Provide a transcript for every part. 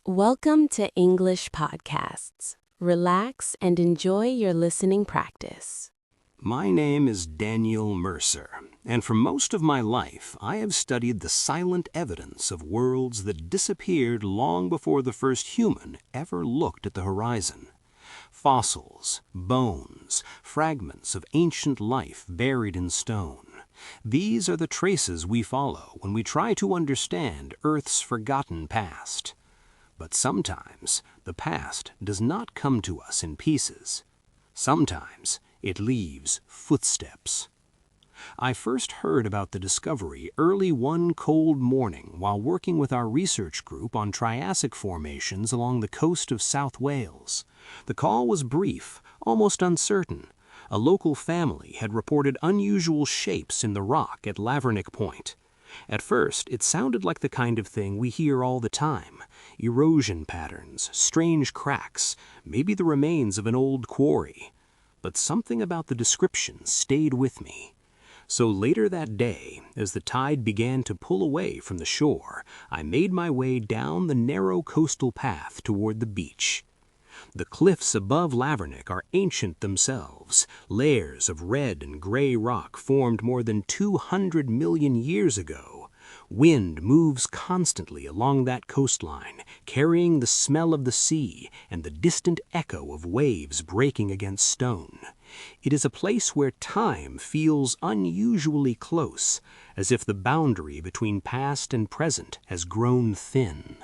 Welcome to English Podcasts. Relax and enjoy your listening practice. My name is Daniel Mercer, and for most of my life I have studied the silent evidence of worlds that disappeared long before the first human ever looked at the horizon. Fossils, bones, fragments of ancient life buried in stone. These are the traces we follow when we try to understand Earth's forgotten past. But sometimes the past does not come to us in pieces. Sometimes it leaves footsteps. I first heard about the discovery early one cold morning while working with our research group on Triassic formations along the coast of South Wales. The call was brief, almost uncertain. A local family had reported unusual shapes in the rock at Lavernick Point. At first, it sounded like the kind of thing we hear all the time. Erosion patterns, strange cracks, maybe the remains of an old quarry. But something about the description stayed with me. So later that day, as the tide began to pull away from the shore, I made my way down the narrow coastal path toward the beach. The cliffs above Lavernick are ancient themselves, layers of red and gray rock formed more than 200 million years ago. Wind moves constantly along that coastline, carrying the smell of the sea and the distant echo of waves breaking against stone. It is a place where time feels unusually close, as if the boundary between past and present has grown thin.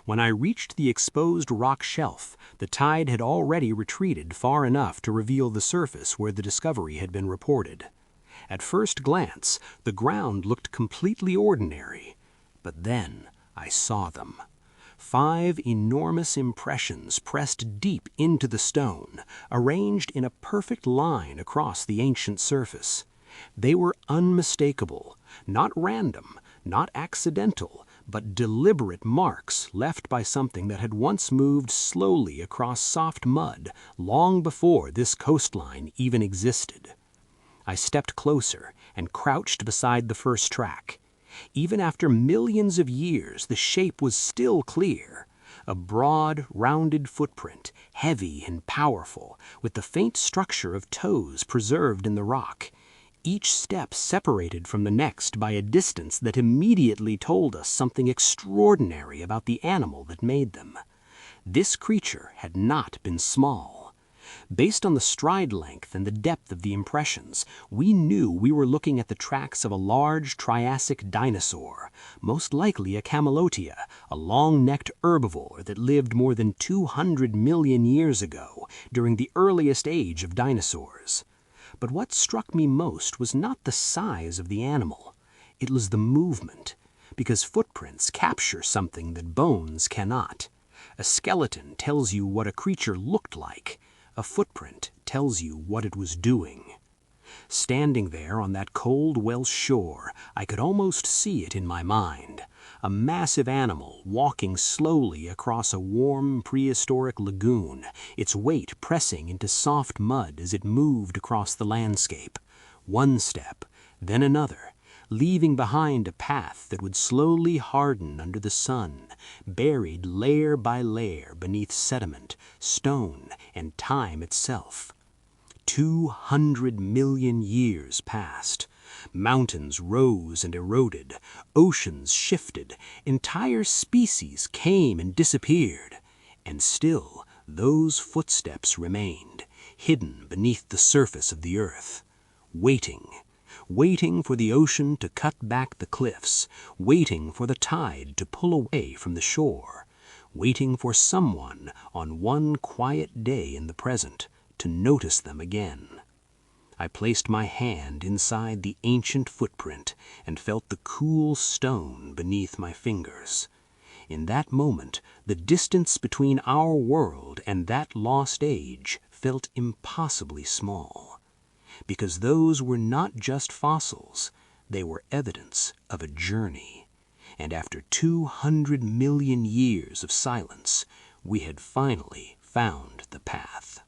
When I reached the exposed rock shelf, the tide had already retreated far enough to reveal the surface where the discovery had been reported. At first glance, the ground looked completely ordinary, but then I saw them. 5 enormous impressions pressed deep into the stone, arranged in a perfect line across the ancient surface. They were unmistakable, not random, not accidental, but deliberate marks left by something that had once moved slowly across soft mud long before this coastline even existed. I stepped closer and crouched beside the first track. Even after millions of years, the shape was still clear. A broad, rounded footprint, heavy and powerful, with the faint structure of toes preserved in the rock. Each step separated from the next by a distance that immediately told us something extraordinary about the animal that made them. This creature had not been small. Based on the stride length and the depth of the impressions, we knew we were looking at the tracks of a large Triassic dinosaur, most likely a Camelotia, a long-necked herbivore that lived more than 200 million years ago, during the earliest age of dinosaurs. But what struck me most was not the size of the animal. It was the movement, because footprints capture something that bones cannot. A skeleton tells you what a creature looked like. A footprint tells you what it was doing. Standing there on that cold Welsh shore, I could almost see it in my mind. A massive animal walking slowly across a warm prehistoric lagoon, its weight pressing into soft mud as it moved across the landscape. One step, then another, leaving behind a path that would slowly harden under the sun, buried layer by layer beneath sediment, stone, and time itself. 200 million years passed. Mountains rose and eroded, oceans shifted, entire species came and disappeared, and still those footsteps remained, hidden beneath the surface of the earth, waiting for the ocean to cut back the cliffs, waiting for the tide to pull away from the shore, waiting for someone on one quiet day in the present to notice them again. I placed my hand inside the ancient footprint and felt the cool stone beneath my fingers. In that moment, the distance between our world and that lost age felt impossibly small. Because those were not just fossils, they were evidence of a journey. And after 200 million years of silence, we had finally found the path.